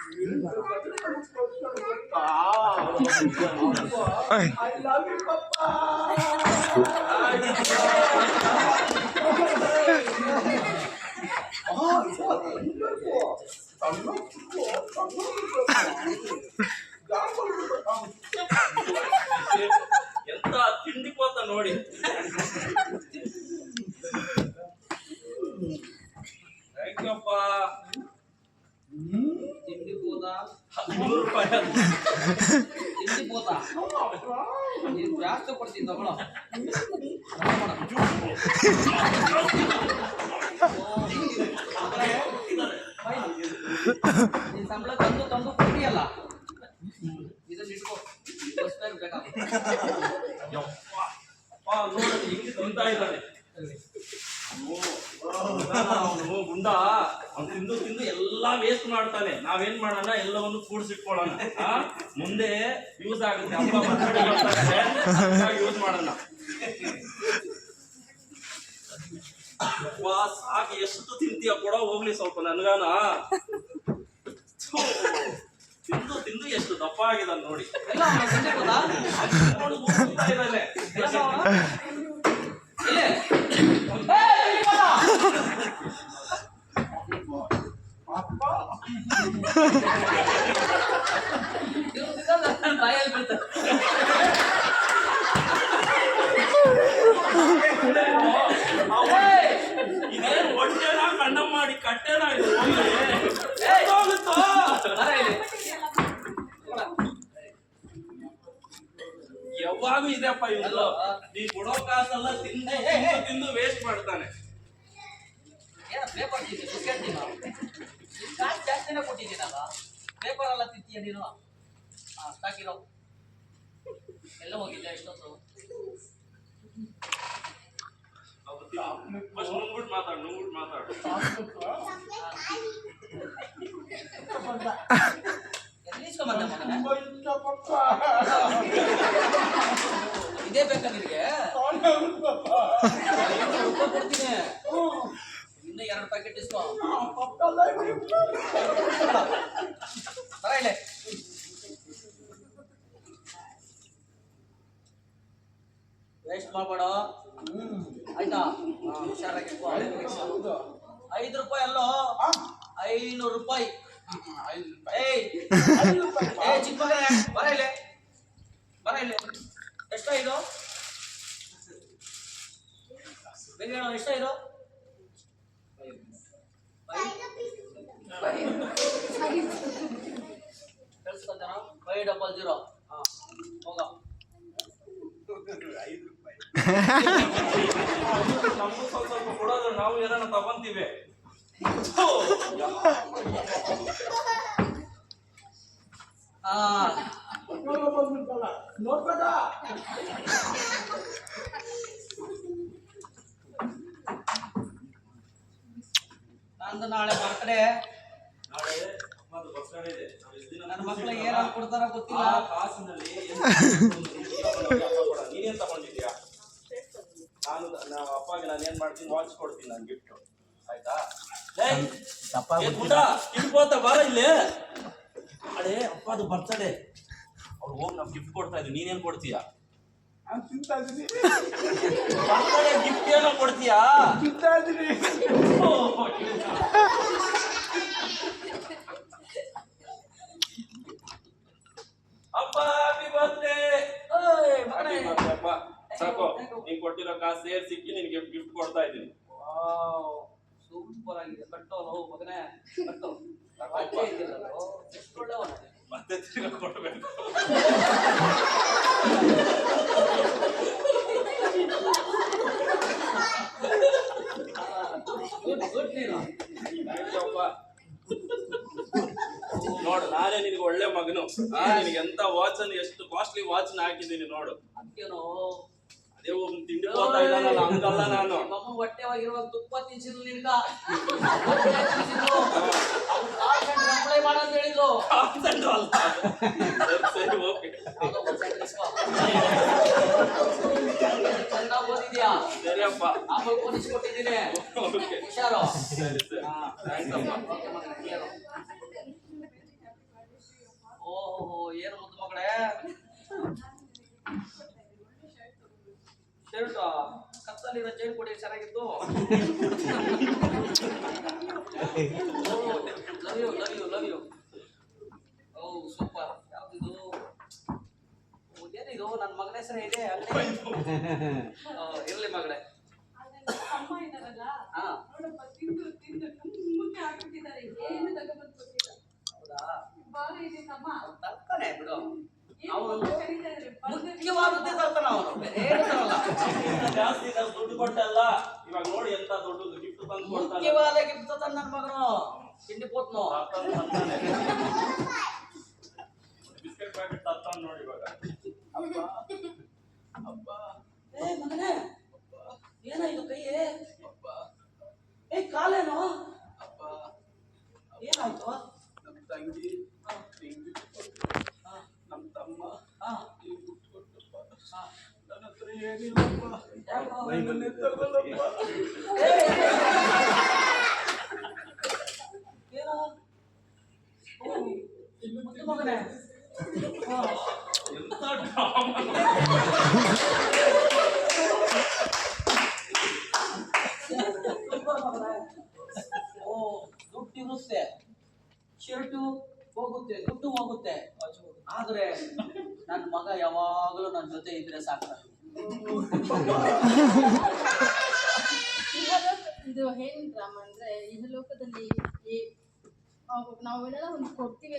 I love you, Papa. ಎಂತ ತಿಂಡಿಕೋತ ನೋಡಿ. ಥ್ಯಾಂಕ್ಯಪ್ಪ. ತಿಂಡಿ ಪೋತ 100 ರೂಪಾಯಿ. ತಿಂಡಿ ಪೋತ ನೀನು ಜಾಸ್ತಿ ಕೊಡ್ತೀನಿ ತಗೊಳ್ಳೋ. ನೀನು ಸಂಬಳ ತಂದು ತಂದು ಕೊಟ್ಟಿಯಲ್ಲ, ಇದನ್ನ ಇಟ್ಕೋ. ಬಸ್ ಬ್ಯಾಗ್ ಬೇಕಾಗುತ್ತೆ. ನೋಡಿ ಹಿಂಗೆ ತಿಂತಾ ಇದ್ದಾನೆ ಅವನು ಗುಂಡ. ಅವ್ನು ತಿಂದು ತಿಂದು ಎಲ್ಲಾ ವೇಸ್ಟ್ ಮಾಡ್ತಾನೆ. ನಾವೇನ್ ಮಾಡೋಣ, ಎಲ್ಲವನ್ನು ಕೂಡಿಸಿಟ್ಕೊಳ್ಳೋಣ, ಮುಂದೆ ಯೂಸ್ ಆಗುತ್ತೆ. ಹಬ್ಬ ಮಕ್ಕಳು ಬರ್ತಾರೆ, ಯೂಸ್ ಮಾಡೋಣ. ಸಾಕು, ಎಷ್ಟು ತಿಂತೀಯ ಕೊಡೋ ಹೋಗ್ಲಿ ಸ್ವಲ್ಪ ನನ್ಗಾನ. ತಿಂದು ತಿಂದು ಎಷ್ಟು ದಪ್ಪ ಆಗಿದಾನೆ ನೋಡಿ. ಇದ್ದಾನೆ ಬಾಯಲ್ಲಿ ಬೀಳ್ತಾರೆ. ಇದೇನು ಹೊಟ್ಟೆನ ಕಂಡ ಮಾಡಿ ಕಟ್ಟೆನ ಇದು ಹೋಗುತ್ತೋ. ಯಾವಾಗೂ ಇದೆಯಪ್ಪ ಇವೆಲ್ಲ. ನೀ ಕೊಡೋ ಕಾಸೆಲ್ಲ ತಿಂದು ತಿಂದು ವೇಸ್ಟ್ ಮಾಡ್ತಾನೆ. ಪೇಪರ್ ಬಿಸ್ಕೆಟ್ ನೀನು ಕಾಸು ಜಾಸ್ತಿನೇ ಕೊಟ್ಟಿದ್ದೀನಲ್ಲ, ಪೇಪರ್ ಎಲ್ಲ ತಿಂತೀಯ ನೀನು. ಸಾಕಿರೋ ಎಲ್ಲ ಹೋಗಿದ್ದೆ ಎಷ್ಟೊತ್ತು. ನುಂಗ್ಬಿಟ್ಟು ಮಾತಾಡು. ಇದೇ ಬೇಕಾ ನಿನಗೆ? ಕೊಡ್ತೀನಿ, ಇನ್ನು 2 ಪ್ಯಾಕೆಟ್ ಇಸ್ಕೋ. ಬರ ವೇಸ್ಟ್ ಮಾಡಬೇಡ ಆಯ್ತಾ? ಹುಷಾರಾಗಿ 5 ರೂಪಾಯಿ ಅಲ್ಲೋ, 500 ರೂಪಾಯಿ. ಚಿಕ್ಕ ಮಗನೇ ಬರ ಇಲ್ಲಿ. ಎಷ್ಟ ಇದು? ಬೇಗ ಹೇಳೋ, ಎಷ್ಟ ಇದು? 500. ಹೋಗ. 5 ರೂಪಾಯಿ ನಮಗೂ ಸ್ವಲ್ಪ ಕೊಡೋದು, ನಾವು ಏನಾರ ತಗೊಂತೀವಿ. ನಂದು ನಾಳೆ ಬರ್ತಡೇ. ನನ್ನ ಮಕ್ಕಳಿಗೆ ಏನಾದ್ರು ಕೊಡ್ತಾರ ಗೊತ್ತಿಲ್ಲ. ಕಾಸಿನಲ್ಲಿ ನೀನೇನ್ ತಗೊಂಡಿದ್ಯಾ? ನಾವು ಅಪ್ಪಗೆ ನಾನು ಏನ್ ಮಾಡ್ತೀನಿ, ವಾಚ್ ಕೊಡ್ತೀನಿ, ನಾನು ಗಿಫ್ಟ್. ಆಯ್ತಾ? ಕಿಟ್ಕೋತ ಬಾರ ಇಲ್ಲಿ. ಅದೇ ಅಪ್ಪ ಅದು ಬರ್ತಡೇ, ಅವ್ರು ಹೋಗಿ ನಾವು ಗಿಫ್ಟ್ ಕೊಡ್ತಾ ಇದ್ವಿ. ನೀನೇನ್ ಕೊಡ್ತೀಯಾ? ಬರ್ತಡೇ ಗಿಫ್ಟ್ ಏನೋ ಕೊಡ್ತೀಯಾ? ಅಪ್ಪ ಹ್ಯಾಪಿ ಬರ್ತ್ಡೇ. ಅಪ್ಪ ಸಾಕು, ನೀನ್ ಕೊಟ್ಟಿರೋ ಕಾಸು ಸೇರ್ ಸಿಕ್ಕಿ ನಿನ್ಗೆ ಗಿಫ್ಟ್ ಕೊಡ್ತಾ ಇದ್ದೀನಿ. ಸೂಪರ್ ಆಗಿದೆ. ಕಟ್ಟೋನು ಮಗನೇ, ಕಟ್ಟೋ. ಮತ್ತೆ ತಿರ್ಗ ಕೊಡ್ಬೇಕು. ನೋಡು, ನಾನೇ ನಿನ್ಗೆ ಒಳ್ಳೆ ಮಗನು. ನಿನ್ಗೆ ಎಂತ ವಾಚ್ ಅನ್ನು, ಎಷ್ಟು ಕಾಸ್ಟ್ಲಿ ವಾಚ್ ಹಾಕಿದ್ದೀನಿ ನೋಡು. ಅದೇನೋ ಅದೇ ಒಂದು ತಿಂಡಿ ಹೋಗ್ತಾ ಇದ್ದಾನಲ್ಲ, ಹಂಗಲ್ಲ ನಾನು. ನಮ್ಮ ಹೊಟ್ಟೆವಾಗಿರುವಾಗ ತುಪ್ಪ ತಿನ್ಸಿದ್ರು ನಿನ್ಗ. ಅಪ್ಲೈ ಮಾಡಂತ ಹೇಳಿದ್ರು. ಸರಿ, ಓಕೆ. ಚೆನ್ನಾಗಿ ಓದಿದ್ಯಾ? ಸರಿಯಪ್ಪ. ಆಮೇಲೆ ಪೊಲೀಸ್ ಕೊಟ್ಟಿದ್ದೀನಿ. ಹುಷಾರು. ಸರಿ ಸರಿ, ಥ್ಯಾಂಕ್ಸ್ ಅಪ್ಪ. ಪಕ್ಕದಲ್ಲಿರೋ ಚೈನ್ ಕೊಡಿ ಚೆನ್ನಾಗಿತ್ತು. Love you. ಓ ಸೂಪರ್. ಯಾವ್ದಿದು? ಏನಿದು? ನನ್ನ ಮಗನ ಹೆಸರು ಇದೆ ಅಲ್ಲೇ. ಇರ್ಲಿ ಮಗಳೇ. ಅಮ್ಮ ಇದಾರಲ್ಲ ಹಾ ನೋಡಪ್ಪ ತಿಂದು ತಿಂದು ಮುಮ್ಮಕ್ಕೆ ಹಾಕ್ಬಿಟ್ಟಿದ್ದಾರೆ. ಏನು ತಗೊಂಡ್ಬಂದು ಗೊತ್ತಿಲ್ಲ. ಹೌದಾ? ಬಾಳ ಇದೆ ತಮ್ಮ. ತರ್ತಾನೆ ಬಿಡು. ಏನು ಅವನು ಅಂತ ಕರೀತಾ ಇದ್ದಾರೆ. ಬಂದ್ರೆ ಮುಖ್ಯವಾದದ್ದೇ ತರ್ತಾನೆ ಅವನು. ಬೇರೆ ಏನು ತರಲ್ಲ. ಜಾಸ್ತಿ ದುಡ್ಡು ಕೊಟ್ಟಲ್ಲ. ಇವಾಗ ನೋಡಿ ಎಂತ ದೊಡ್ಡದು ಗಿಫ್ಟ್ ತಂದು ಕೊಡ್ತಾನೆ. ಮುಖ್ಯವಾದ ಗಿಫ್ಟ್ ತಂದ ನನ್ನ ಮಗನು. ತಿಂಡಿ ಪೋತ್ನು. ಬಿಸ್ಕೆಟ್ ಪ್ಯಾಕೆಟ್ ತರ್ತಾನೆ ನೋಡಿ ಇವಾಗ. ಅಬ್ಬ ಏ ಮಗನೇ, ಏನಾಯ್ತು ಕೈಯೇ? ಏ ಕಾಲೇನು? ಏನಾಯ್ತು? ನಮ್ಮ ತಂಗಿ ನಮ್ಮ ತಮ್ಮ ನನ್ನ ಹತ್ರ ಏನಿಲ್ಲಪ್ಪ. ನನ್ನನ್ನೇ ತಗೊಳಪ್ಪ. ಏನೋ ಮುದ್ದು ಮಗನೇ. ಎಂತ ಡ್ರಾಮಾ. ಓ ದುಡ್ಡಿರುತ್ತೆ, ಶರ್ಟು ಹೋಗುತ್ತೆ, ದುಡ್ಡು ಹೋಗುತ್ತೆ, ಆದ್ರೆ ನನ್ನ ಮಗ ಯಾವಾಗಲೂ ನನ್ನ ಜೊತೆ ಇದ್ರೆ ಸಾಕು. ಇದು ಏನ್ ಡ್ರಾಮಾ ಅಂದ್ರೆ ಇಹಲೋಕದಲ್ಲಿ ನಾವೆಲ್ಲ ಒಂದು ಕೊಡ್ತೀವಿ